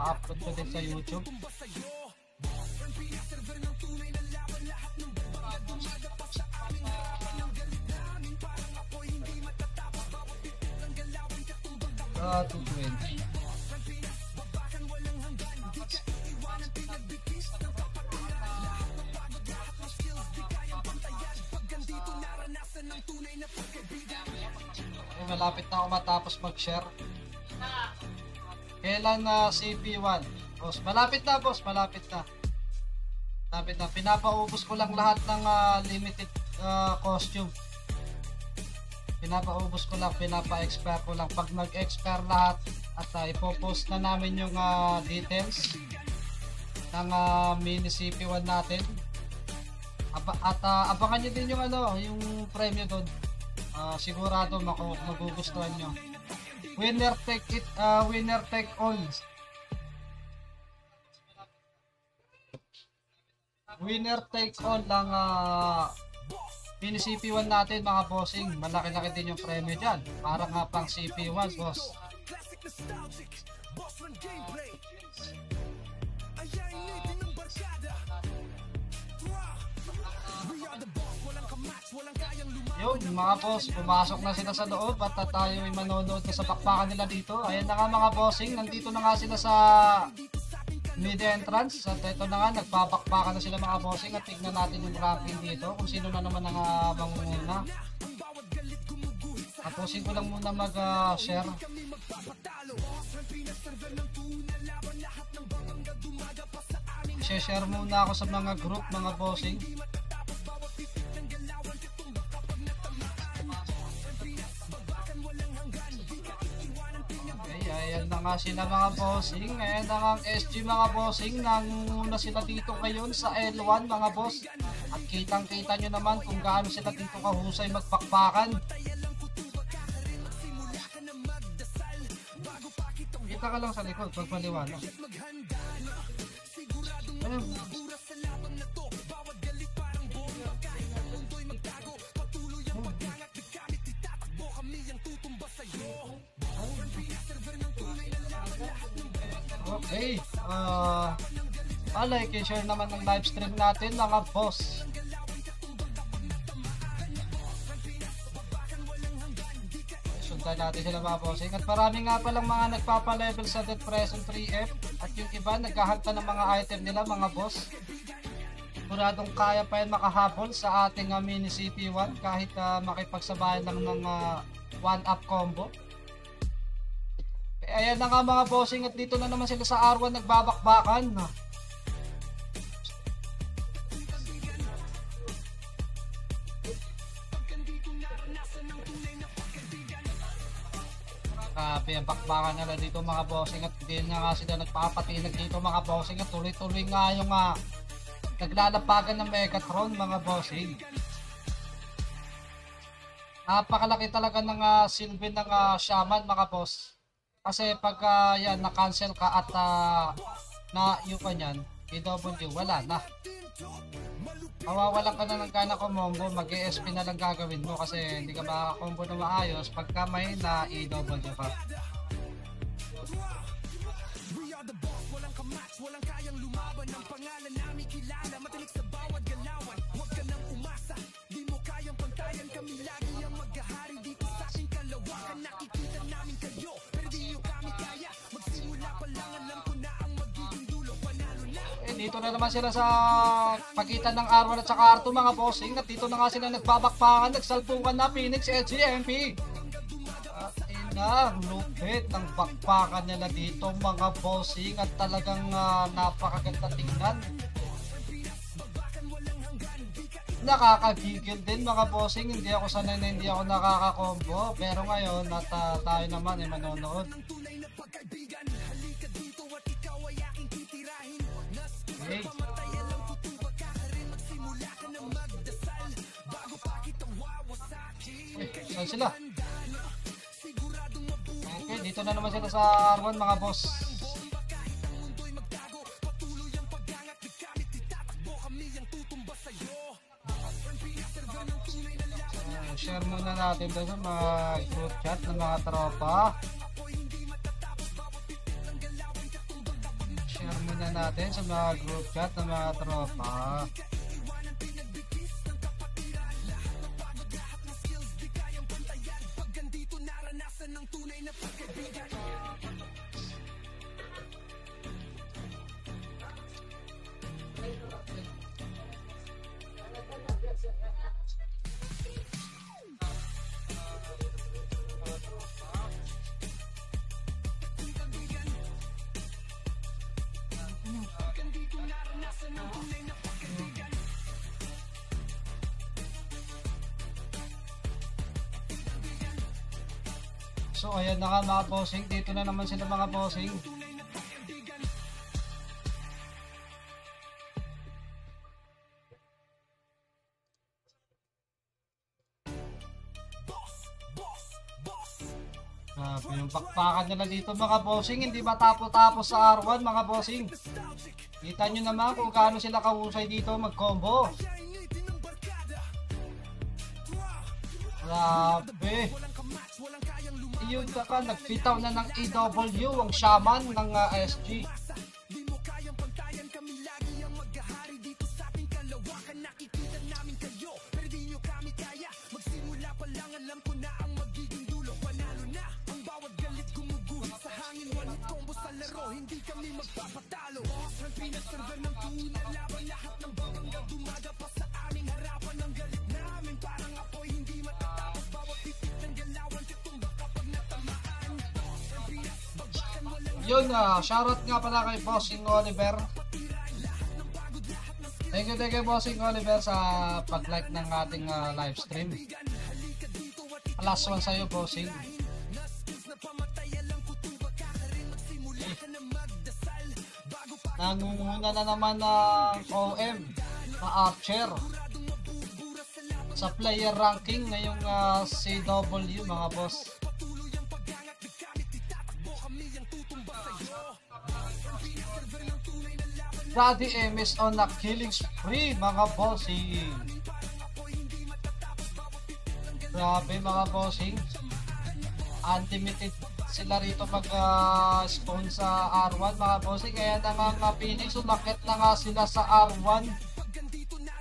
maka-upload ko din sa YouTube. Ah, 220. Malapit na ako matapos mag-share. Kailan na CP1? Boss, malapit na boss, malapit na. Malapit na. Pinapaubos ko lang lahat ng limited costume. Pinapaubos ko lang, pinapa-expire ko lang. Pag nag-expire lahat at ipopost na namin yung details ng mini CP1 natin. At abangan nyo din yung yung premyo doon. Sigurado magugustuhan nyo. Winner take it, winner take all. Winner take all lang mini CP1 natin mga bossing. Malaki-laki din yung premyo dyan. Para nga pang CP1 boss. Yun mga boss, pumasok na sila sa loob at tayo ay manonood na sa bakbakan nila dito. Ayan na nga mga bossing, nandito na nga sila sa mid entrance. At ito na nga, nagpapakbakan na sila mga bossing. At tignan natin yung ranking dito kung sino na naman ang mangunguna. Tapusin ko lang muna mag-share. Share muna ako sa mga group mga bossing. Ayan na nga sila mga bossing. Ayan na nga ang SG mga bossing. Nanguna sila dito ngayon sa L1 mga boss. At kitang kita nyo naman kung gaano sila dito kahusay magpakpakan. Kita ka lang sa likod pag maliwanag. Ayan. Okay, like and share naman ng live stream natin mga boss. Sundan natin sila mga bossing. At marami nga palang mga nagpapa-level sa Dead Present 3F. At yung iba naghahanta ng mga item nila mga boss. Siguradong kaya pa yan makahabol sa ating mini CP1 kahit makipagsabayan lang ng 1-up combo. Ayan na nga mga bossing at dito na naman sila sa R1 nagbabakbakan. Grabe ang bakbakan nila dito mga bossing at hindi na nga sila nagpapatinag dito mga bossing at tuloy-tuloy nga yung naglalapagan ng Megatron mga bossing. Napakalaki talaga ng silbi ng shaman mga boss. Kasi pag yan na-cancel ka at na-iyo ka nyan, PW, wala na. Mawawalan ka na ng gana combo, mag-ESP na lang gagawin mo kasi hindi ka makaka-combo na maayos pagka may na-EW ka. Walang kayang lumaban ng pangalan namin kilala, matinik sa bawat galawan. Huwag ka nang umasa, di mo kayang pantayan. Kami lagi ang maghahari dito sa ating kalawakan. Nakikita namin kayo, pero di nyo kami kaya. Magsimula pa lang, alam ko na ang magiging dulo. Panalo na. Dito na naman sila sa pagitan ng R1 at saka R2 mga bossing. At dito na nga sila nagbabakpakan, nagsalpungan na Phoenix SGMP. Lupit ng bakbakan nila dito mga bossing at talagang napakaganda tingnan. Nakakagigil din mga bossing, hindi ako sanay na hindi ako nakaka-combo pero ngayon at tayo naman ay manonood. Okay. Saan sila? Okay, dito na naman sila sa R1 mga boss. Share muna natin doon sa mga group chat ng mga tropa. tingnan natin sa mga group chat ng mga tropa. So ayan na nga mga bossing, dito na naman sila mga bossing. Yung bakbakan nila dito mga bossing, hindi matapos-tapos sa R1 mga bossing. Kita nyo naman kung gaano sila kahusay dito mag-combo. Grabe. Yun ka, nagpitaw na ng AW ang shaman ng SG. Hindi kami magpapatalo. Ang pinaserver ng tuna, laban lahat ng babangga dumaga pa sa aming harapan. Ang galit namin parang apoy hindi matatapos. Bawat titik ng galawan titumba kapag natamaan. Ang pinasbabakan walang Yun, shoutout nga pala kay Bossing Oliver. Thank you Bossing Oliver sa pag-like ng ating live stream. Last one sa'yo Bossing. Nangunguna na naman ng OM na Archer sa player ranking ngayong CW mga boss. Daddy M is on a killing spree mga bossing. Grabe mga bossing, unlimited sila rito mag-spawn sa R1 mga bossing. Kaya na nga Phoenix, umakit na nga sila sa R1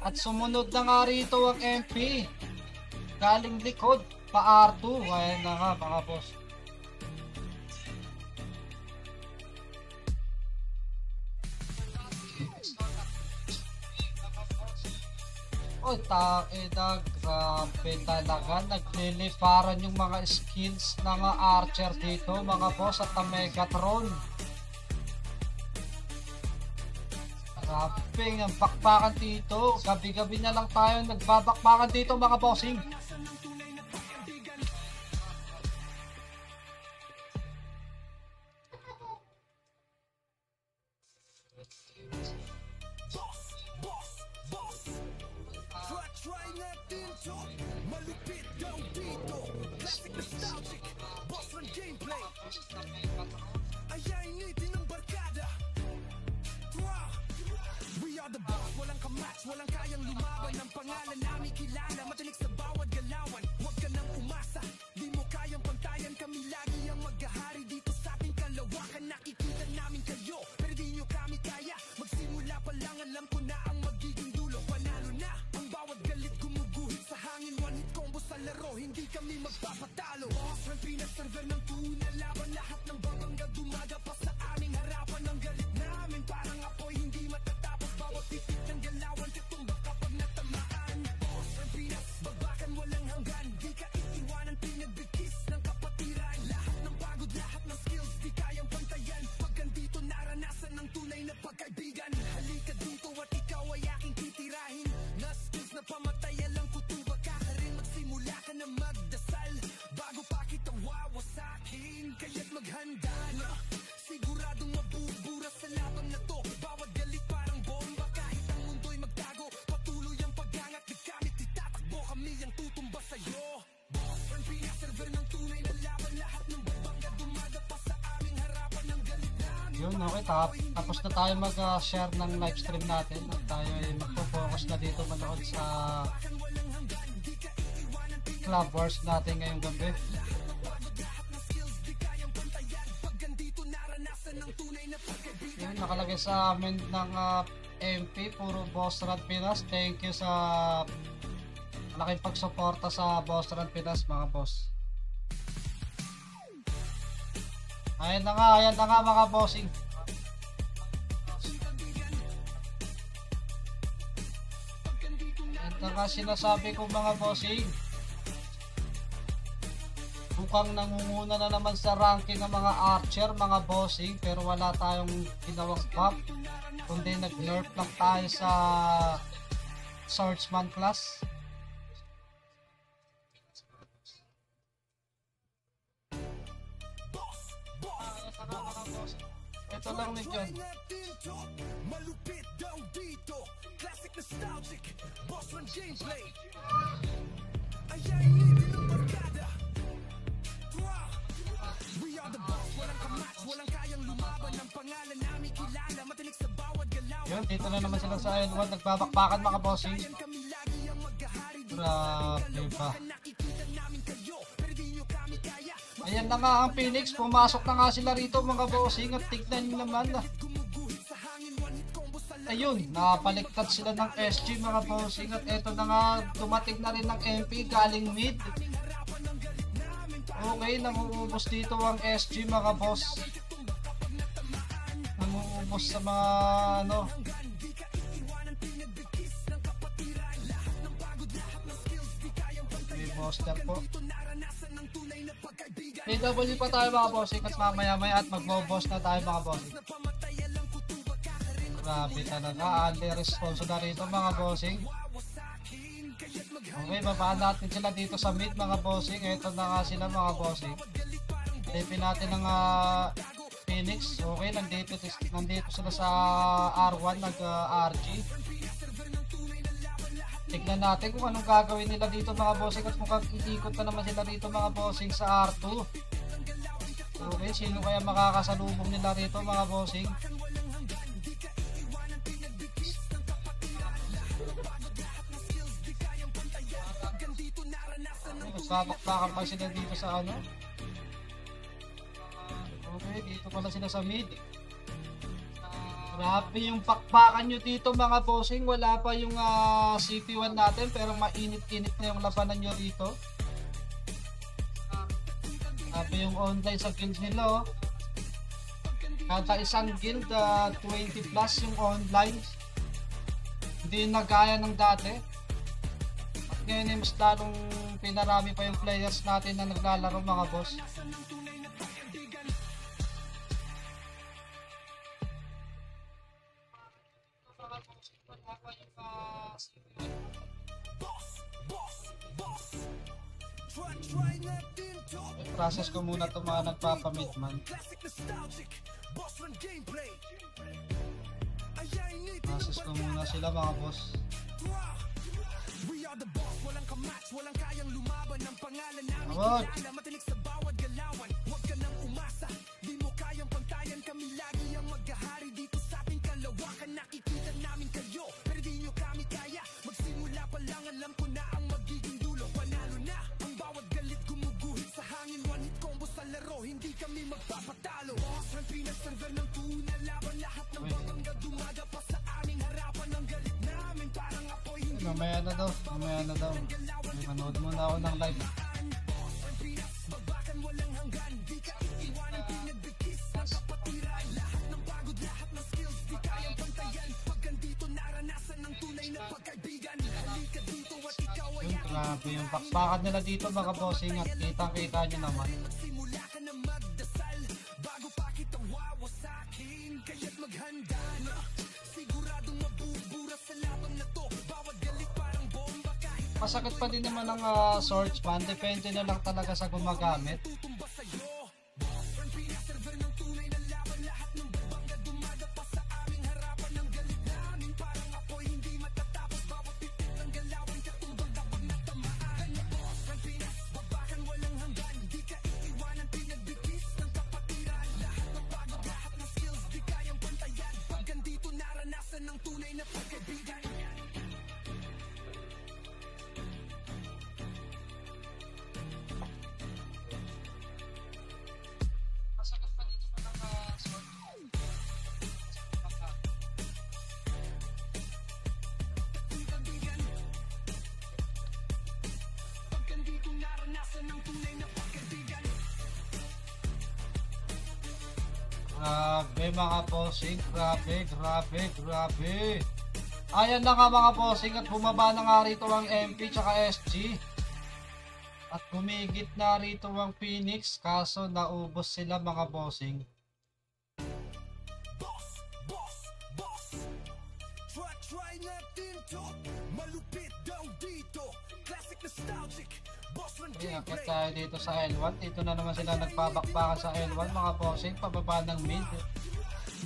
at sumunod na nga rito ang MP galing likod pa R2. Kaya na nga mga boss. Oh, taedag, grabe talaga. Nagliliparan yung mga skills ng Archer dito, mga boss, at ang Megatron. Grabe, ang bakbakan dito. Gabi-gabi na lang tayo nagbabakbakan dito, mga bossing. try natin to. Malupit daw dito. Classic nostalgic. Boss run gameplay. Ayainitin ng barkada. We are the boss. Walang kamatch. Walang kayang lumaban. Ang pangalan namin kilala. Matinik sa bawat galawan. Huwag ka nang umasa. Di mo kayang pantayan. Kami lagi ang maghahari dito sa ating kalawakan. Nakikita namin kayo. Pero di nyo kami kaya. Magsimula pa lang alam ko na ang magiging dulo. Panalo na. Ang bawat galit gumuguhit sa hangin. One hit combo sa laro. Hindi kami magpapatalo. Boss ang pinaserver ng tuna. Laban lahat ng babangga. Dumaga pa sa aming harapan. Ang galit namin parang apoy. Hindi matatapos. Bawat titik ng galawan. Titumba kapag natamaan. Boss ang pinasbabakan. Walang hanggan. Di ka iiwanan. Pinagbigkis ng kapatiran. Lahat ng pagod. Lahat ng skills. Di kayang pantayan. Pag andito naranasan ng tunay na pagkaibigan. Halika dito at ikaw ay aking titirahin. Na skills na pamataya lang kutuba ka rin. Magsimula ka na magdasal bago pa kita wawasakin. Kaya't maghanda na. Siguradong mabubura sa laban na to. Bawat galit parang bomba. Kahit ang mundo'y magtago. Patuloy ang pag-angat. Di kami titatakbo. Kami ang tutumba sa'yo. Ang pinaserver ng tunay na laban. Lahat ng babangga dumaga pa sa aming harapan. Ang galit namin. Yun, okay, tapos na tayo mag-share ng live stream natin at tayo ay magpo-focus na dito manood sa Club Wars natin ngayong gabi. Yun, nakalagay sa amin ng MP, puro Boss Run Pinas. Thank you sa malaking pagsuporta sa Boss Run Pinas mga boss. Ayan na nga mga bossing. Ito nga sinasabi ko mga bossing. Mukhang nangunguna na naman sa ranking ng mga archer mga bossing, pero wala tayong ginawang buff, kundi nag-nerf lang tayo sa swordsman class. Ito lang ni John. Malupit daw dito, classic nostalgic, boss run gameplay. Ayay hindi ng barkada. We are the boss, walang kamatch, walang kayang lumaban. Ang pangalan namin kilala, matinik sa bawat galaw. Yun, dito na naman sila sa N1, nagbabakbakan mga bossing. Kami lagi ang maghahari dito. Grabe ba. Nakikita namin kayo, pero di nyo kami kaya. Ayan na nga ang Phoenix, pumasok na nga sila rito mga bossing at tignan nyo naman. Ayun, napaliktad sila ng SG mga bossing at eto na nga, dumating na rin ng MP galing mid. Okay, nanguubos dito ang SG mga boss. Nanguubos sa mga ano. May boss na po. AW pa tayo mga bossing at mamaya maya at magbo-boss na tayo mga bossing. Grabe talaga, ali responso na rito mga bossing. Okay, babaan natin sila dito sa mid mga bossing. Ito na nga sila mga bossing. Tipin natin ng Phoenix. Okay, nandito sila sa R1 nag-RG. Tignan natin kung anong gagawin nila dito mga bossing at mukhang iikot na naman sila dito mga bossing sa R2. Okay, sino kaya makakasalubong nila rito mga bossing? Babakbakan pa sila dito sa ano. Okay, dito pala sila sa mid. Grabe yung pakbakan nyo dito mga bossing. Wala pa yung CP1 natin pero mainit-init na yung labanan nyo dito. Grabe yung online sa guild nila oh. Kada isang guild 20 plus yung online. Hindi na gaya ng dati. At ngayon mas lalong pinarami pa yung players natin na naglalaro mga boss. Process ko muna itong mga nagpapamit man. Process ko muna sila mga boss. We are the boss, walang kamatch, walang kayang lumaban. Ang pangalan namin kilala, matinik sa bawat galawan. Huwag ka nang umasa, di mo kayang pantayan. Kami lagi ang maghahari dito sa ating kalawakan. Nakikita namin kayo, pero di nyo kami kaya. Magsimula pa lang, alam ko na ang magiging dulo. Panalo na, ang bawat galit gumuguhit sa hangin. One hit combo sa laro, hindi kami magpapatalo. Boss run Pinas, server ng tuna, laban lahat ng babangga dumaga pa sa aming harapan. Ang galit namin parang apoy. Mamaya na daw. Manood muna ako ng live. Yung grabe yung pakpakan nila dito mga bossing at kitang-kita nyo naman. Masakit pa din naman ang swordsman, depende na lang talaga sa gumagamit. Grabe mga bossing, grabe. Ayan na nga mga bossing at bumaba na nga rito ang MP tsaka SG. At kumigit na rito ang Phoenix kaso naubos sila mga bossing. Try natin to. Malupit daw dito. Classic nostalgic. Boss run Okay, akit gameplay. tayo dito sa L1. Dito na naman sila nagbabakbakan sa L1 mga bossing. Pababa ng mid.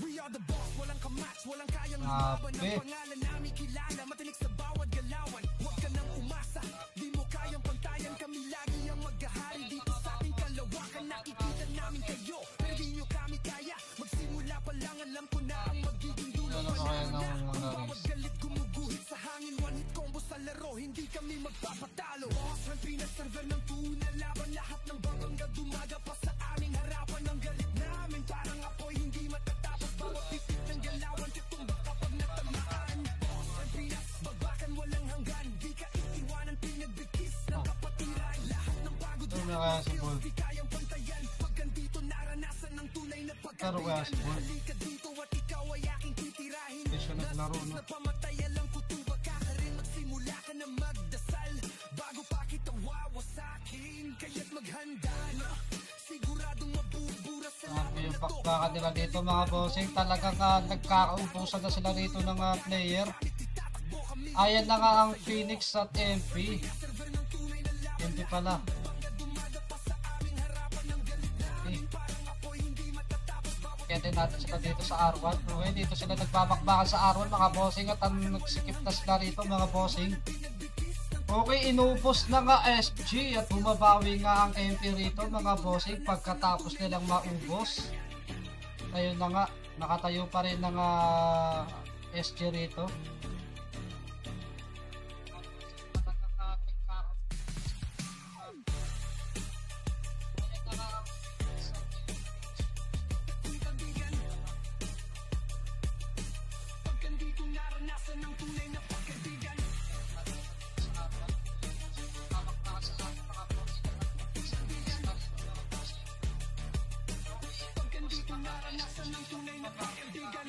We are the boss, walang kamatch, walang kayang lumaban. Ang Grabe. pangalan namin kilala, matinik sa bawat galawan. Huwag ka nang umasa, di mo kayang pantayan. Kami lagi ang maghahari dito sa ating kalawakan. Nakikita namin kayo, pero di nyo kami kaya. Magsimula pa lang, alam ko na ang magiging dulo. Ano ba kaya Panalo na, ng ang mga bawat galit gumuguhit sa hangin. One hit combo sa laro, hindi kami magpapatalo. Boss, ang pinaserver ng tuna, laban lahat ng babangga. Dumaga pa sa aming harapan. Ang galit namin parang apoy, hindi matatapos. Bawat pipit ng galawan, tutumbak kapag natamaan. Boss, ang Pinas, babakan walang hanggan. Di ka iiwanan, pinagbigkis ng kapatiran. Lahat ng pagod Ano na kaya si Bull? di kayang pantayan. Pag andito naranasan ng tunay na Pero kaya si Bull? Halika dito at ikaw ay aking titirahin. Hindi siya naglaro no. Napamatay alam ko tuba ka rin. Magsimula ka na magdasal bago pa kita wawasakin. Kaya't maghanda na, siguradong mabubura sa Grabe laban yung na to. bakbakan nila dito mga bossing. Talagang nagkakaubusan na sila rito ng player. Ayan na nga ang Phoenix at MP. MP pala. Okay. Kaya din natin sila dito sa R1. Okay, dito sila nagbabakbakan sa R1 mga bossing. At ang nagsikip na sila rito mga bossing. Okay, inubos na nga SG at bumabawi nga ang MP rito mga bossing pagkatapos nilang maubos. Ayun na nga, nakatayo pa rin ng SG rito. Pagkandito naranasan ng tunay na pagkaibigan. Pagkandito naranasan ng tunay na pagkaibigan.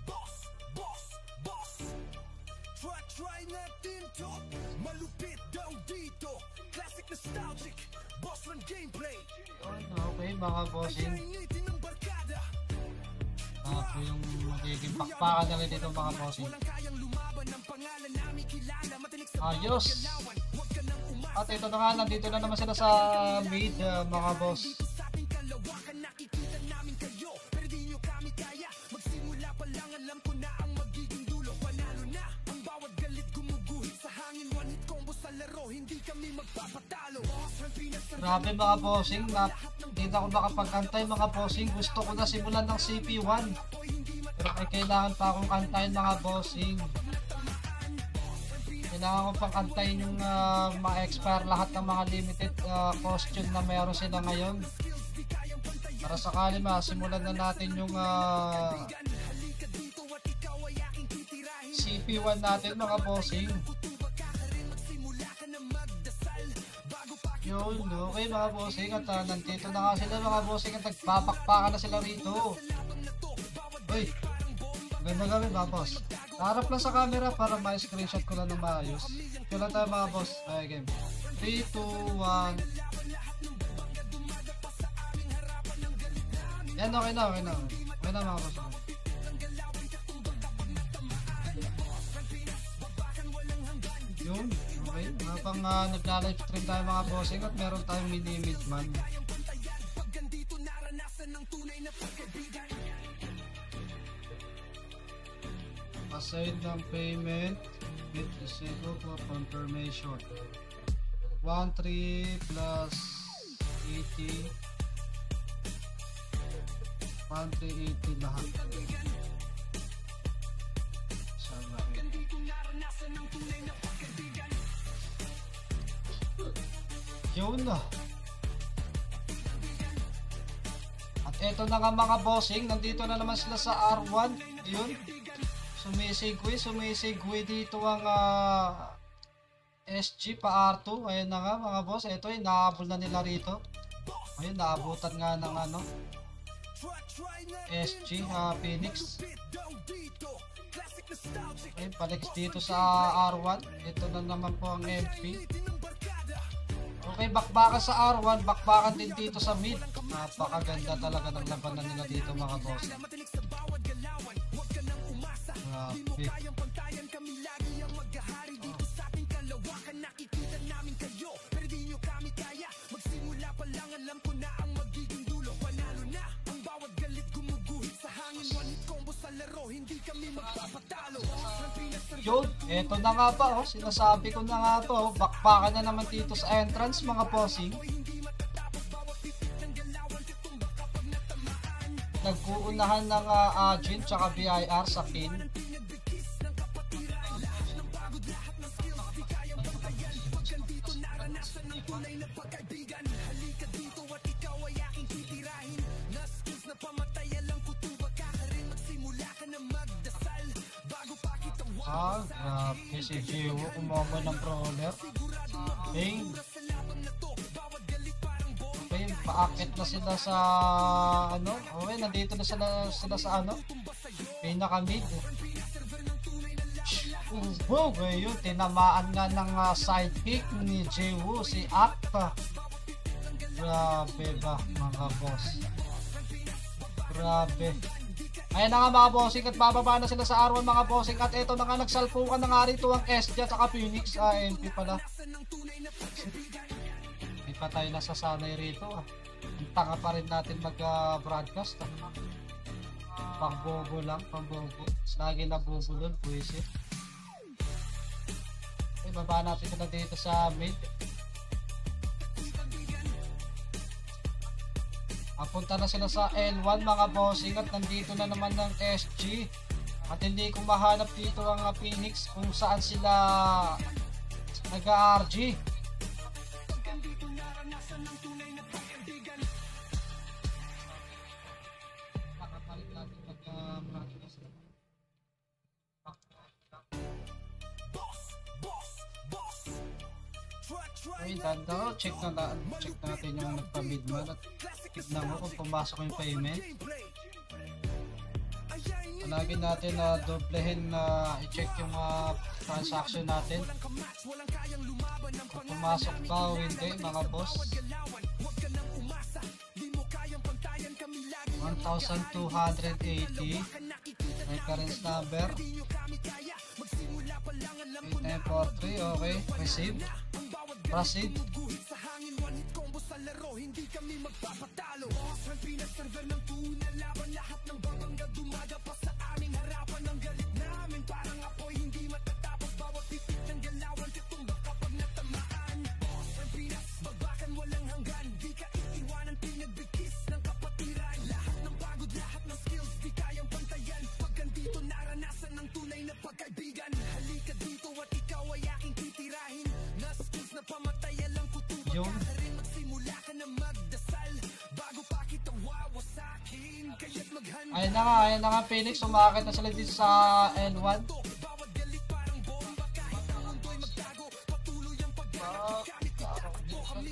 Boss, boss, boss. Try natin to. Malupit daw dito. Classic nostalgic. Boss run gameplay. Okay mga bossing. Kainitin ng barkada. Ito yung magiging pakpakan na rin dito mga bossing. Walang kayang lumaban ng pangalan namin kilala. Matinik sa Ayos. galawan. Huwag ka nang umasa. At ito na nga, nandito na naman sila sa mid mga boss. Dito sa ating kalawakan, nakikita namin kayo. Pero di nyo kami kaya. Magsimula pa lang, alam ko na ang magiging dulo. Panalo na, ang bawat galit gumuguhit sa hangin. One hit combo sa laro, hindi kami magpapatalo. Boss, ang pinaserver Grabe mga bossing, hindi na ako makapag-antay mga bossing. Gusto ko na simulan ng CP1. Pero may kailangan pa akong antayin mga bossing. Kailangan ko pang antayin yung ma-expire lahat ng mga limited costume na meron sila ngayon. Para sakali masimulan na natin yung CP1 natin mga bossing. Yun, okay mga bossing at nandito na nga sila mga bossing at nagpapakpakan na sila rito. Uy, ganda kami mga boss. Harap lang sa camera para ma-screenshot ko lang ng maayos. Ito lang tayo mga boss. Okay, game. 3, 2, 1. Yan, okay na, okay na. Okay na mga boss. Yun, okay. Habang nagla-live stream tayo mga bossing at meron tayong mini-mid man. Aside ng payment, bit disable for confirmation. 13 plus 80. 1380 lahat. Sana. Yun na. At eto na nga mga bossing, nandito na naman sila sa R1. Yun. Sumisigwi dito ang SG pa R2. Ayun na nga mga boss. Ito yung nahabol na nila rito. Ayun, naabutan nga ng ano. SG Phoenix. Ayun, balik dito sa R1. Ito na naman po ang MP. Okay, bakbakan sa R1. Bakbakan din dito sa mid. Napakaganda talaga ng labanan nila dito mga boss. Grabe. Yun, eto na nga ba oh, sinasabi ko na nga to, bakbakan na naman dito sa entrance mga bossing. Nagkuunahan ng Ajin tsaka BIR sa pin. Grabe si Jiwo kumama ng brawler. Okay. Okay, paakit na sila sa ano. Okay, nandito na sila sa ano. Pinaka-mid. Wow, ngayon, tinamaan nga ng sidekick ni Jiwo, si Akta. Grabe ba mga boss. Grabe. Ayan na nga mga bossing at bababa na sila sa R1 mga bossing at eto na nga nagsalpukan na nga rito ang SJ at saka Phoenix. MP pala. May patay na sa sanay rito Ang tanga pa rin natin mag-broadcast Pangbobo lang, pangbobo. Lagi na bobo nun, buwisit. Okay, baba natin sila dito sa mid. Punta na sila sa L1 mga bossing at nandito na naman ng SG at hindi ko mahanap dito ang Phoenix kung saan sila nag-RG. Okay, danda, check natin yung nagpa-midman at tignan mo kung pumasok yung payment. Lagi natin na doblehin na i-check yung transaction natin. Kung pumasok ba o hindi mga boss. 1,280 reference number 8943. Okay, receive, proceed. Yun. Ayun na nga Phoenix, umakit na sila dito sa L1.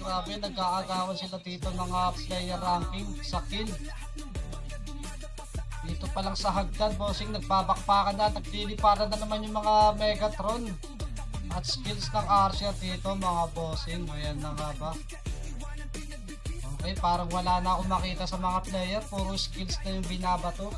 Grabe, nag-aagawan sila dito mga player ranking sa kill. Dito pa lang sa hagdan, bossing, nagbabakpakan na, nagliliparan na naman yung mga Megatron. At skills ng Archer dito mga bossing. Ayan na nga ba. Okay, parang wala na akong makita sa mga player. Puro skills na yung binabato.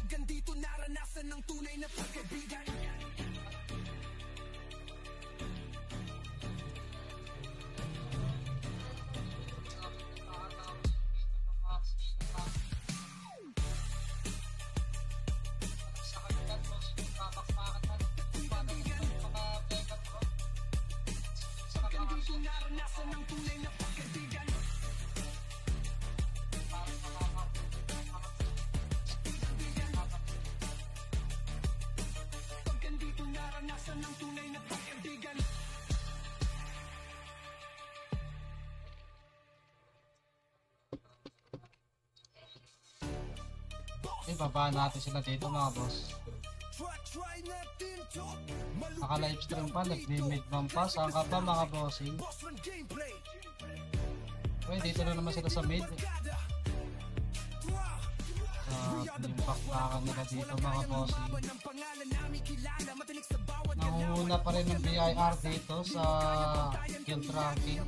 Ibaba natin sila dito mga boss. Naka-livestream pa, nag-limit ban pa. Saan ka ba mga bossing? Okay, dito na naman sila sa mid. Yung pakpakan nila dito mga bossing. Nangunguna pa rin ng BIR dito sa guild ranking.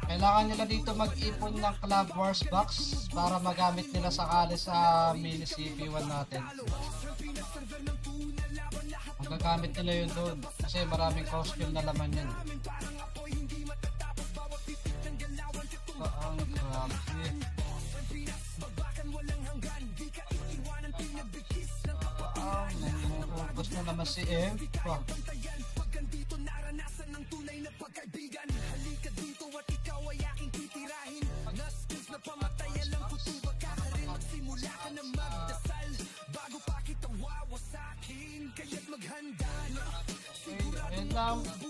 Kailangan nila dito mag-ipon ng Club Wars box para magamit nila sakali sa mini CP1 natin. Magagamit nila yun doon kasi maraming cost kill na laman yan. Ang grabe. Wow, nangunubos na naman si M. Wow.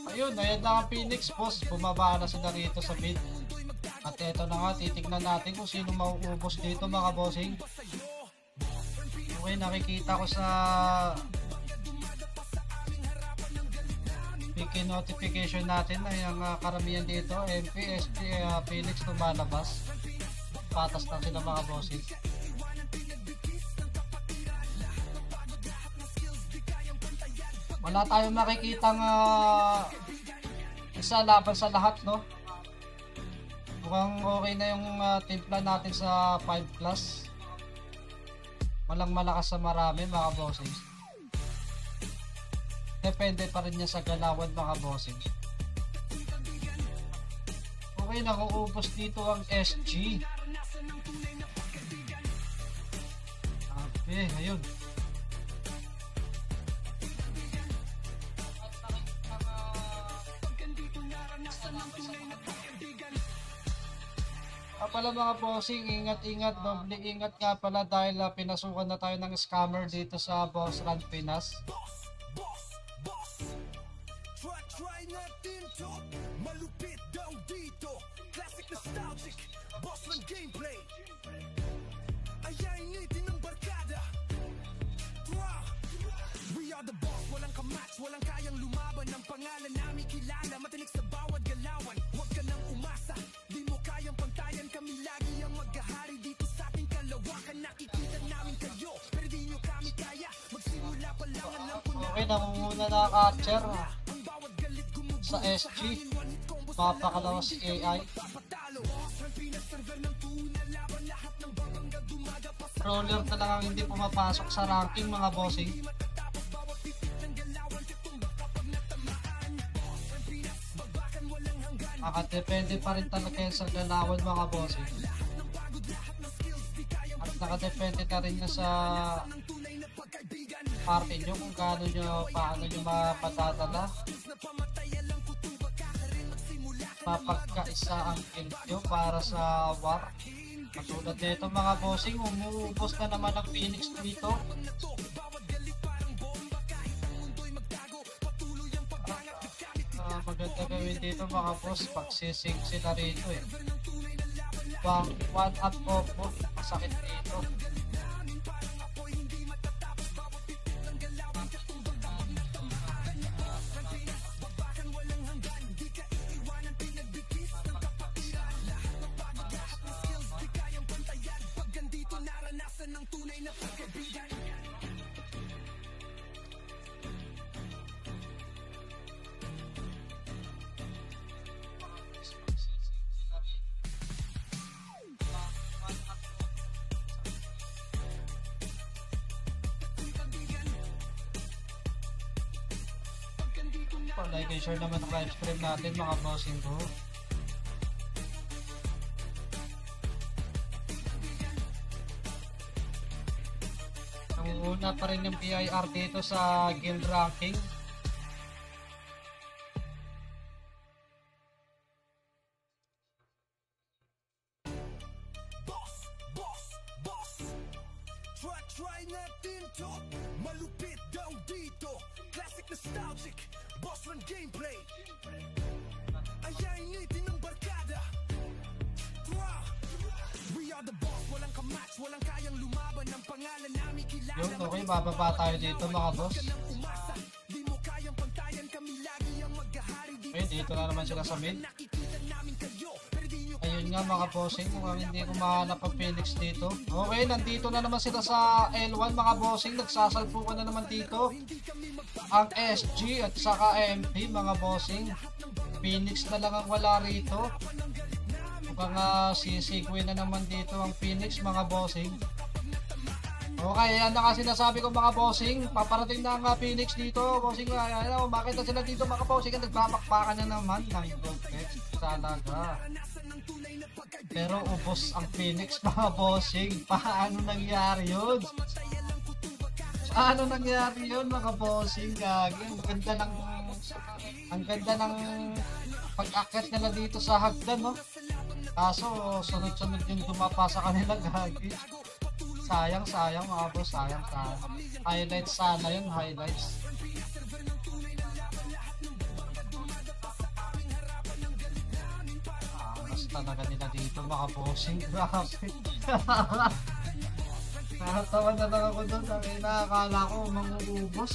Ayun, ayan na ang Phoenix boss. Bumaba na sila rito sa mid. At eto na nga, titignan natin kung sino mauubos dito mga bossing. Okay, nakikita ko sa PK notification natin na yung karamihan dito, MP, SP, Phoenix lumalabas. Patas na sila mga bossing. Wala tayong makikitang isa laban sa lahat, no? Mukhang okay na yung timpla natin sa 5 plus. Walang malakas sa marami mga bossing. Depende pa rin niya sa galawan mga bossing. Okay, nakuubos dito ang SG. Okay, ayun. Pala mga bossing, ingat-ingat, doble ingat nga pala dahil pinasukan na tayo ng scammer dito sa Boss Run Pinas. Try natin to, malupit daw dito, classic nostalgic, Boss Run gameplay. Ayainitin ng barkada. We are the boss, walang kamatch, walang kayang lumaban. Ang pangalan namin kilala, matinik sa bawat galawan. Huwag ka nang umasa, di mo kayang pantayan. Kami lagi ang maghahari dito sa ating kalawakan. Nakikita namin kayo, pero di nyo kami kaya. Magsimula pa lang, alam ko na. Okay, nangunguna na catcher sa SG. Papakalawa si AI. Roller talagang hindi pumapasok sa ranking mga bossing. Nakadepende pa rin talaga yan sa galawan mga bossing. At nakadepende na rin niya sa party nyo kung paano nyo mapatatala. Mapagkaisa ang kill nyo para sa war. Katulad nito mga bossing, umuubos na naman ang Phoenix dito. Maganda gawin dito mga boss, pagsising sila rito eh. One up opo, masakit dito. Like and share naman ang live stream natin mga bossing ko. Nangunguna pa rin yung PIR dito sa guild ranking. Try natin to, malupit daw dito, classic nostalgic, Boss Run gameplay. Ayainitin ng barkada. We are are the boss, walang kamatch, walang kayang lumaban. Ang pangalan namin kilala. Yun, okay, bababa tayo dito mga boss. Umasa, di mo kayang pantayan. Kami lagi ang maghahari dito. Okay, dito na naman sila sa mid. Nakikita namin kayo, pero di nyo Ayun nga mga bossing, mukhang hindi ko mahanap ang Phoenix dito. Okay, nandito na naman sila sa L1 mga bossing. Nagsasalpukan na naman dito ang SG at saka MP mga bossing. Phoenix na lang ang wala rito. Mukhang sisigwin na naman dito ang Phoenix mga bossing. Okay, yan na nga sinasabi ko mga bossing. Paparating na ang Phoenix dito. Bossing, bakit na sila dito mga bossing? Nagbabakbakan na naman ng Goldpet. Talaga. Pero ubos ang Phoenix mga bossing. Paano nangyari yun? Paano nangyari yun mga bossing? Gagi. Ang ganda ng pag-akit nila dito sa hagdan, no? Kaso sunod-sunod yung dumapa sa kanila, gagi. Sayang mga boss, sayang. Highlights sana yun, highlights. Talaga nila dito mga bossing, grabe. Nakatawa na lang ako doon, nakakala ko mangubos.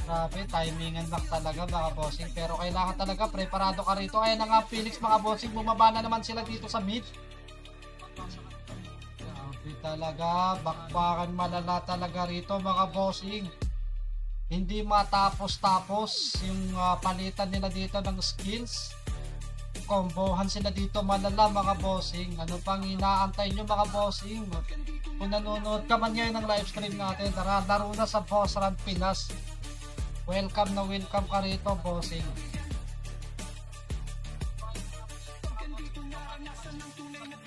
Grabe, timingan lang talaga mga bossing, pero kailangan talaga preparado ka rito. Ayan na nga Phoenix mga bossing, bumaba na naman sila dito sa mid. Grabe talaga, bakbakan malala talaga rito mga bossing. Hindi matapos-tapos yung palitan nila dito ng skills. Kombohan sila dito malala mga bossing. Ano pang inaantay nyo mga bossing? Kung nanonood ka man ngayon ng live stream natin, laro na sa Boss Run Pinas. Welcome na welcome ka rito bossing.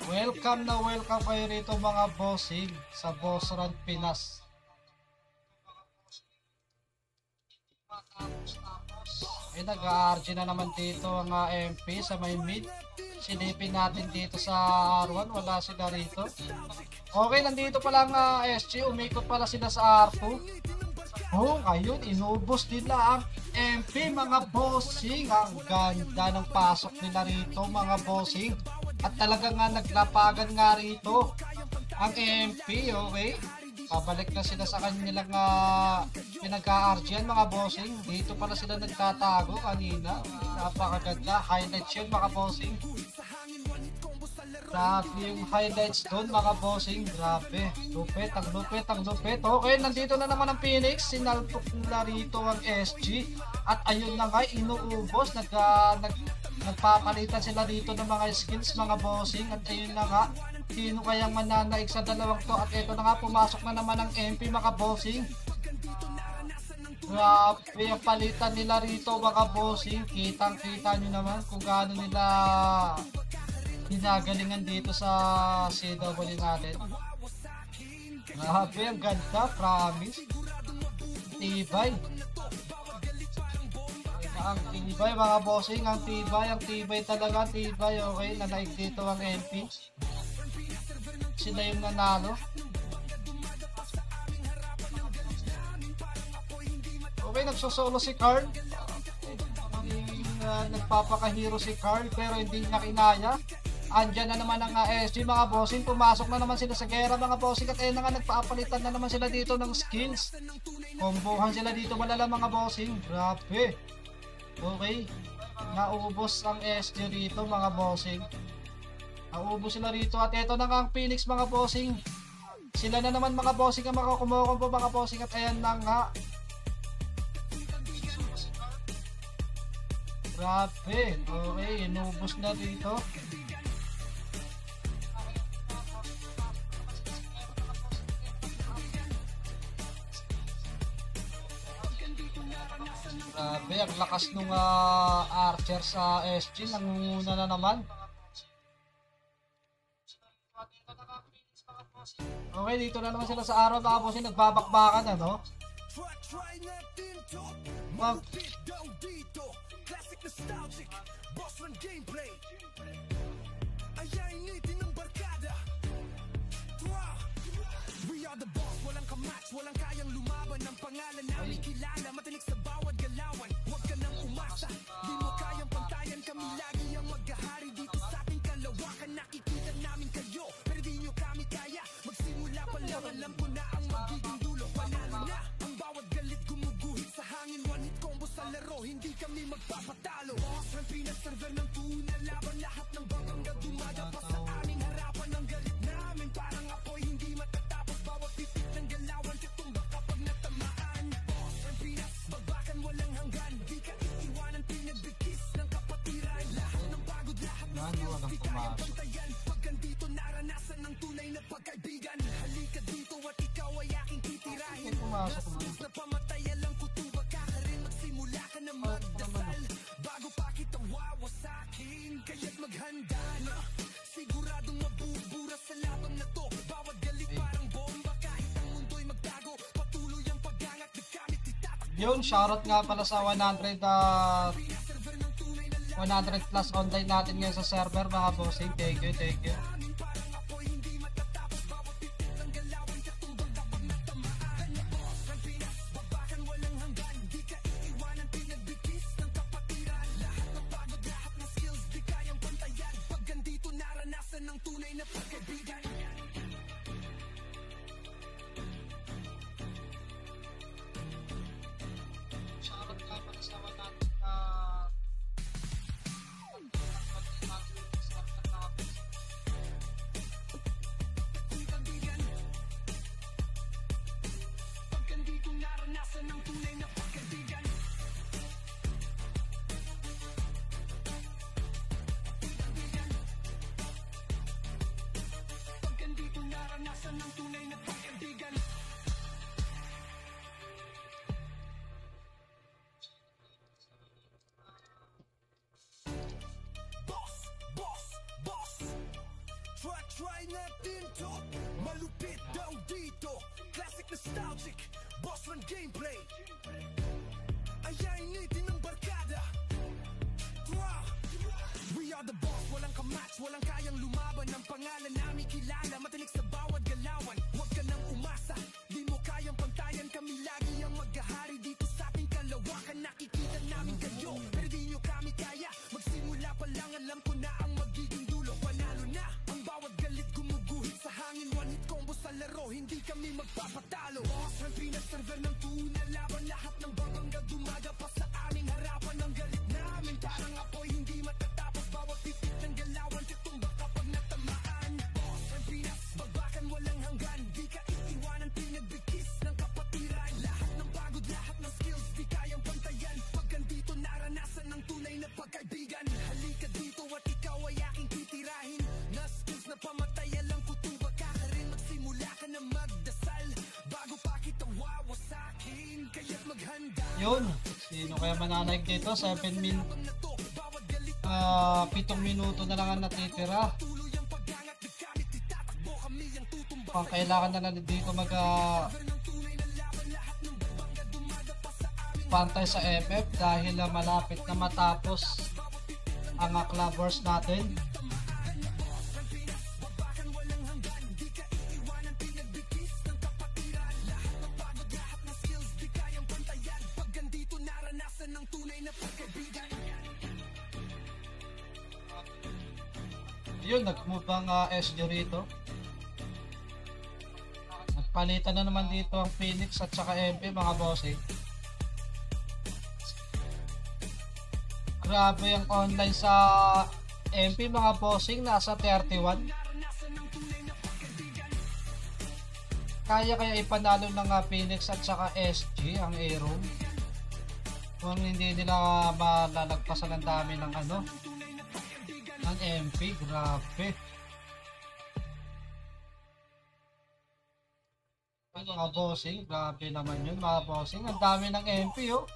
Welcome na welcome kayo rito mga bossing sa Boss Run Pinas. Ay, nag-RG na naman dito ang MP sa may mid. Silipin natin dito sa R1, wala sila rito. Okay, nandito pala ang SG, umikot pala sila sa R2. Oh, ayun, inubos nila ang MP mga bossing. Ang ganda ng pasok nila rito mga bossing. At talaga nga naglapagan nga rito ang MP, okay? Pabalik na sila sa kanilang pinag-a-RGan mga bossing. Dito pala sila nagtatago kanina. Napakaganda. Highlights yun mga bossing. Grabe yung highlights doon mga bossing. Grabe. Lupit, ang lupit, ang lupit. Okay, nandito na naman ang Phoenix. Sinaltok nila rito ang SG. At ayun na nga, inuubos. Nagpapalitan sila dito ng mga skills mga bossing. At ayun na nga, sino kayang mananaig sa dalawang to? At ito na nga, pumasok na naman ang MP mga bossing. Grabe ang palitan nila rito mga bossing. Kitang kita nyo naman kung gaano nila hinagalingan dito sa CW natin. Grabe ang ganda, promise. Tibay. Ang tibay mga bossing, ang tibay talaga, tibay. Okay, nalaig dito ang MP. Sila yung nanalo. Okay, nagsosolo si Carl. Nagpapakahero si Carl pero hindi niya kinaya. Andyan na naman ang SG mga bossing. Pumasok na naman sila sa gera mga bossing. At ayun na nga, nagpaapalitan na naman sila dito ng skills. Kombohan sila dito malala mga bossing. Grabe. Okay, naubos ang SG rito mga bossing. Naubos sila rito. At ito na nga ang Phoenix mga bossing. Sila na naman mga bossing ang makakumukombo mga bossing. At ayan na nga. Grabe. Okay, inubos na dito. Grabe, ang lakas nung Archer sa SG. Nangunguna na naman. Okay, dito na naman sila sa araw mga bossing. Nagbabakbakan ano. Mag nostalgic, boss run gameplay. Ayainitin ng barkada. We are the boss, walang kamatch, walang kayang lumaban. Ang pangalan namin kilala, matinik sa bawat galawan. Huwag ka nang umasa, di mo kayang pantayan. Kami lagi ang maghahari dito sa ating kalawakan. Nakikita namin kayo, laro, hindi kami magpapatalo. Boss, ang pinaserver ng tuna, laban lahat ng bangangga dumaga pa sa aming harapan. Ang galit namin parang apoy, hindi matatapos. Bawat titik ng galawan, tutumba kapag natamaan. Boss, ang pinasbabakan, walang hanggan. Di ka iiwanan, pinagbigkis ng kapatiran. Lahat ng pagod, lahat ng skills, di kayang bantayan. Pag andito, naranasan ng tunay na pagkaibigan. Halika dito at ikaw ay aking titirahin. Gastos na pamatayan lang kutuba ka rin. Magsimula ka na magdasal bago pa kita wawasakin. Kaya't maghanda na, siguradong mabubura sa labang na to. Bawat galit parang bomba, kahit ang mundo'y magtago. Patuloy ang pag-angat, di kami titatakbo. Yun, shoutout nga pala sa 100 plus online natin ngayon sa server mga bossing. Thank you, thank you. Ng tunay na pagkaibigan. Shoutout nga pala sa 100 Kaibigan. Pag andito naranasan ng tunay na pagkaibigan. Naranasan ng tunay na pagkaibigan. Boss, boss, boss. Try natin to. Malupit daw dito. Classic nostalgic. Boss run gameplay. Ayainitin ng barkada. We are the boss, walang kamatch, walang kayang lumaban. Ang pangalan namin kilala, matinik sa bawat galawan. Huwag ka nang umasa, di mo kayang pantayan. Kami lagi ang maghahari dito sa ating kalawakan. Nakikita namin kayo, pero di nyo kami kaya. Magsimula pa lang, alam ko na ang magiging dulo. Panalo na, ang bawat galit gumuguhit sa hangin. One hit combo sa laro, hindi kami magpapatalo. Boss, ang pinaserver ng tuna, laban lahat ng bangangga dumaga pa sa aming harapan. Ang galit namin parang apoy, hindi matatapos. Bawat titik ng galawan, tutumba kapag natamaan. Boss, ang pinasbabakan, walang hanggan. Di ka iiwanan, pinagbigkis ng kapatiran. Lahat ng pagod, lahat ng skills, di kayang pantayan. Pag andito, naranasan ng tunay na pagkaibigan. Halika dito at ikaw ay aking titirahin. Na skills na pamatayan lang, kutuba ka rin. Magsimula ka na magdasal bago pa kita wawasakin. Kaya't maghanda. Yun, sino kaya mananaig dito? 7 minuto na lang ang natitira. Pang kailangan na dito mag pantay sa FF dahil malapit na matapos ang clubbers natin. Ng tunay na pagkaibigan. Yun, nag-move ang SG rito. Nagpalitan na naman dito ang Phoenix at saka MP mga bossing. Grabe yung online sa MP mga bossing, nasa 31. Kaya ipanalo ng Phoenix at saka SG ang Aeron. Kung hindi nila malalagpasan ang dami ng ng MP, grabe. Mga bossing, grabe naman yun mga bossing, ang dami ng MP oh.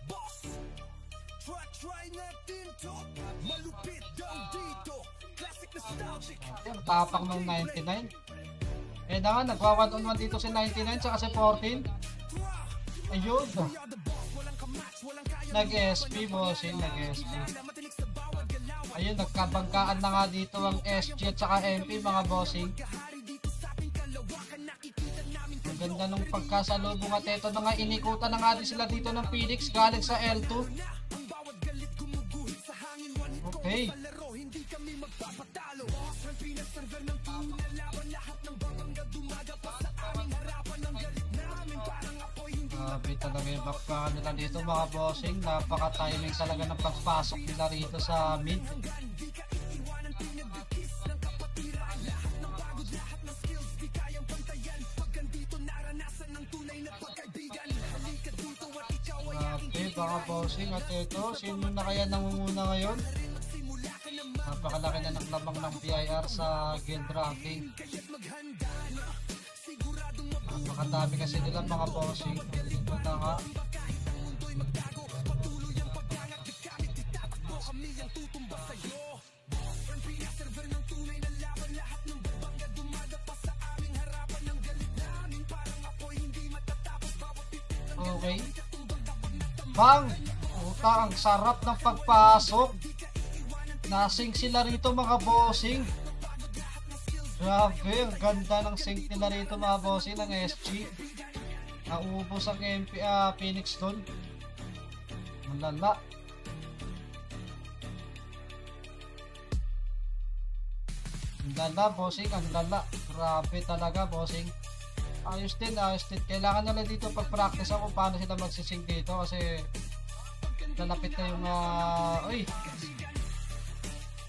Ang tapak ng 99. Eh na nga, nagwa 1-on-1 dito si 99 tsaka si 14. Ayun. Nag-SP bossing, nag-SP. Ayun, nagkabangkaan na nga dito ang SG at saka MP mga bossing. Ang ganda nung pagkasalubong at ito na nga, inikutan na nga din sila dito ng Phoenix galing sa L2. Okay. Grabe talaga yung backpack nila dito mga bossing. Napaka-timing talaga ng pagpasok nila rito sa mid. Grabe mga bossing. At ito, sino na kaya nangunguna ngayon? Napakalaki na ng lamang ng PIR sa guild ranking. Napakadami kasi nila mga bossing. Ito na nga. Okay. Bang! Puta, ang sarap ng pagpasok. Nasing sila rito mga bossing. Grabe, ang ganda ng sync nila rito mga bossing ng SG. Naubos ang Phoenix doon. Malala. Ang lala bossing, ang lala. Grabe talaga bossing. Ayos din, ayos din. Kailangan nila dito pag-practice ako paano sila magsising dito kasi lalapit na yung uy,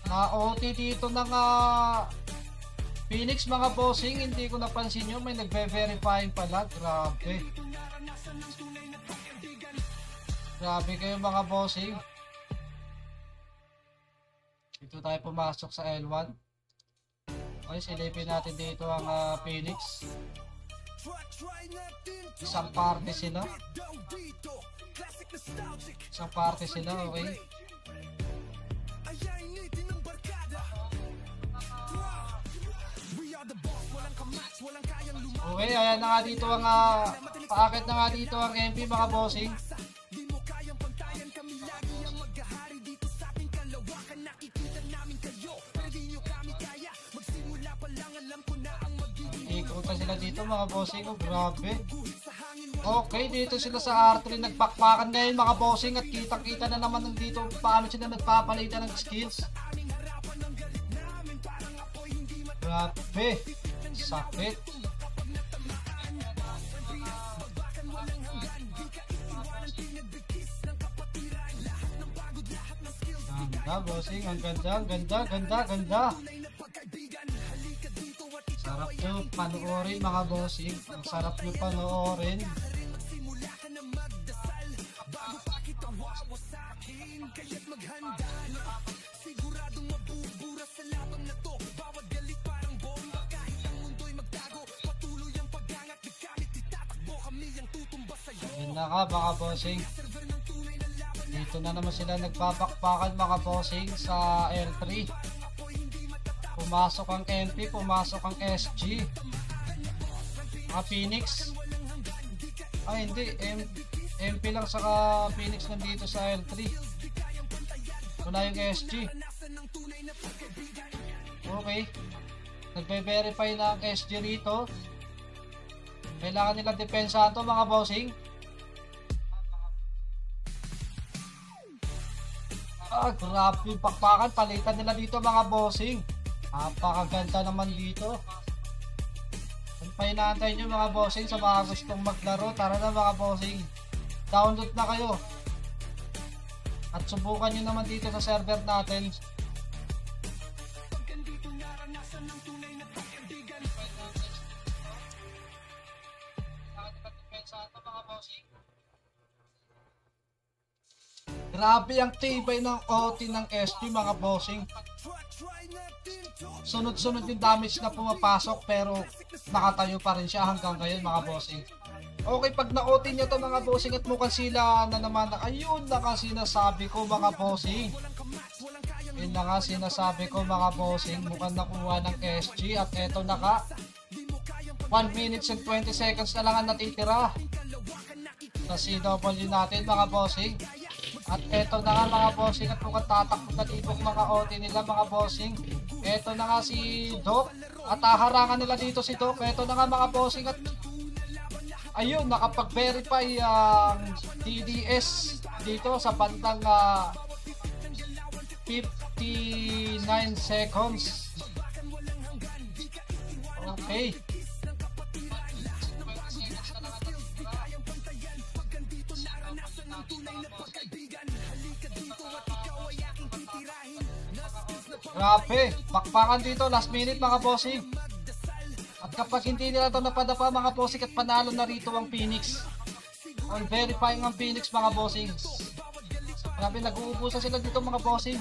na-OT dito ng Phoenix mga bossing. Hindi ko napansin nyo, may nagbe-verifying pala. Grabe. Grabe kayo mga bossing. Dito tayo pumasok sa L1. Okay, silipin natin dito ang Phoenix. Isang party sila. Isang party sila, okay. Okay, ayan na nga dito ang paakit na nga dito ang MP mga bossing. Ikutan sila dito mga bossing. Oh, grabe. Okay, dito sila sa R3 nagpakpakan ngayon mga bossing at kitang-kita na naman dito paano sila nagpapalitan ng skills. Grabe. Sakit. Ganda bossing, ang ganda, ganda, ganda, ganda. Sarap nyo panoorin mga bossing. Ang sarap nyo panoorin. Yan na ka mga bossing. Dito na naman sila nagpapakpakan mga bossing sa L3. Pumasok ang MP, pumasok ang SG. Mga Phoenix. Ay hindi, MP lang saka Phoenix nandito sa L3. Wala yung SG. Okay. Nagbe-verify na ang SG rito. Kailangan nila depensahan to mga bossing. Grabe yung pakpakan. Palitan nila dito mga bossing. Napakaganda naman dito. Kung pa inaantay nyo mga bossing sa mga gustong maglaro, tara na mga bossing. Download na kayo. At subukan nyo naman dito sa server natin. Grabe ang tibay ng OT ng SG mga bossing. Sunod-sunod yung damage na pumapasok pero nakatayo pa rin siya hanggang ngayon mga bossing. Okay, pag na-OT nyo to mga bossing at mukhang sila na naman, ayun na nga sinasabi ko mga bossing. Yun na nga sinasabi ko mga bossing, mukhang nakuha ng SG at eto na ka. 1 minutes and 20 seconds na lang ang natitira sa CW natin mga bossing. At eto na nga mga bossing at mukhang tatakbo na dito mga OT nila mga bossing. Eto na nga si Doc at haharangan nila dito si Doc. Eto na nga mga bossing at ayun, nakapag-verify ang TDS dito sa bandang 59 seconds. Okay. Grabe, bakbakan dito, last minute mga bossing. At kapag hindi nila ito napadapa mga bossing at panalo na rito ang Phoenix. Ang verifying ang Phoenix mga bossing. Grabe, nag-uubusan sila dito mga bossing.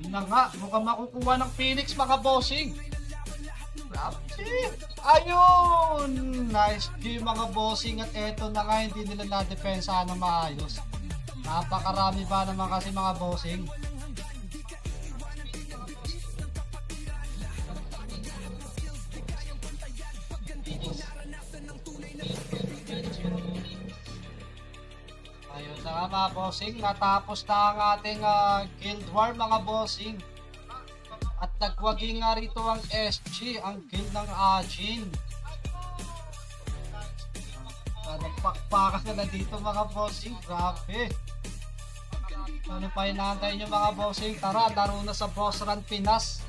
Yun na nga, mukhang makukuha ng Phoenix mga bossing. Grabe. Ayun! Nice game mga bossing at eto na nga, hindi nila na-depensa na maayos. Napakarami pa naman kasi mga bossing. Ayun na nga mga bossing, natapos na ang ating Guild War mga bossing. At nagwagi nga rito ang SG, ang guild ng Ajin. Nagpakpakan na dito mga bossing, grabe. Ano pa inaantay nyo mga bossing? Tara, laro na sa Boss Run Pinas.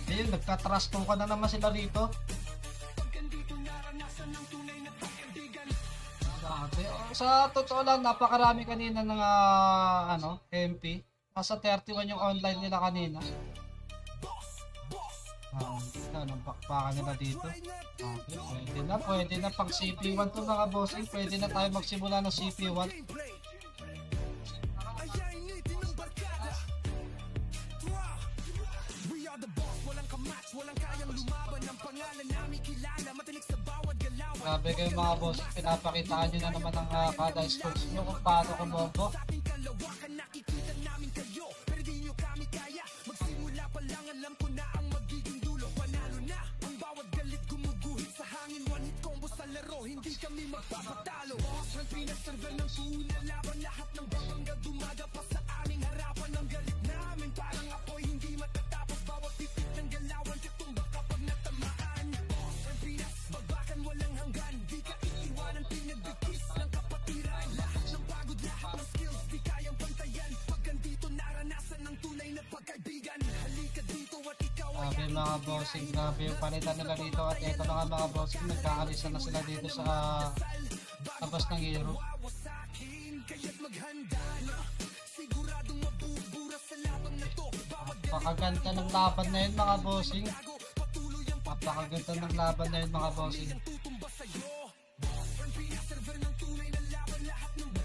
Ayun, nagka-trastukan na naman sila rito. Grabe. Sa totoo lang, napakarami kanina ng MP. Nasa 31 yung online nila kanina. Nagpakpakan nila dito. Pwede na pag CP1 to mga bossing. Pwede na tayo magsimula ng CP1. Grabe kayo mga boss, pinapakitaan nyo na naman ang kada sports nyo kung paano kumombo. Hindi kami magpapatalo. Boss Run Pinas, server ng tuna, laban lahat ng babangga dumaga pa sa aming harapan. Ang galit namin parang apoy hindi matatapos. Bawat pipit ng galawan katumba kapag natamaan. Boss Run Pinas, babakan walang hanggan. Di ka iiwanan, pinagbigkis ng kapatiran. Lahat ng pagod, lahat ng skills, di kayang pantayan. Pag andito naranasan ng tunay na pagkaibigan. Halika dito at ikaw ay Grabe mga bossing, grabe yung palitan nila dito. At eto na nga mga bossing, nagkakalisa na sila dito sa labas ng hero. Napakaganda ng laban na yun mga bossing. Napakaganda ng laban na yun mga bossing.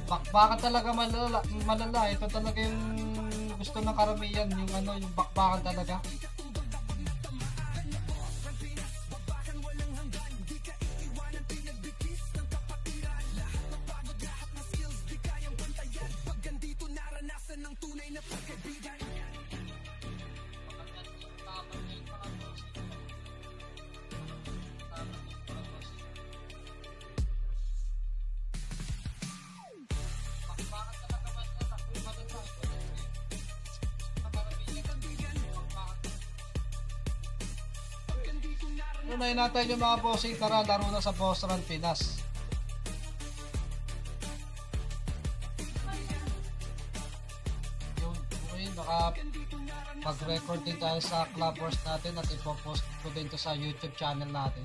Bakbakan talaga malala. Ito talaga yung gusto ng karamihan, yung bakbakan talaga. Unahin natin yung mga bossing, tara laro na sa Boss Run Pinas. Yun, baka mag-record din tayo sa Club Wars natin at ipopost ko din to sa YouTube channel natin.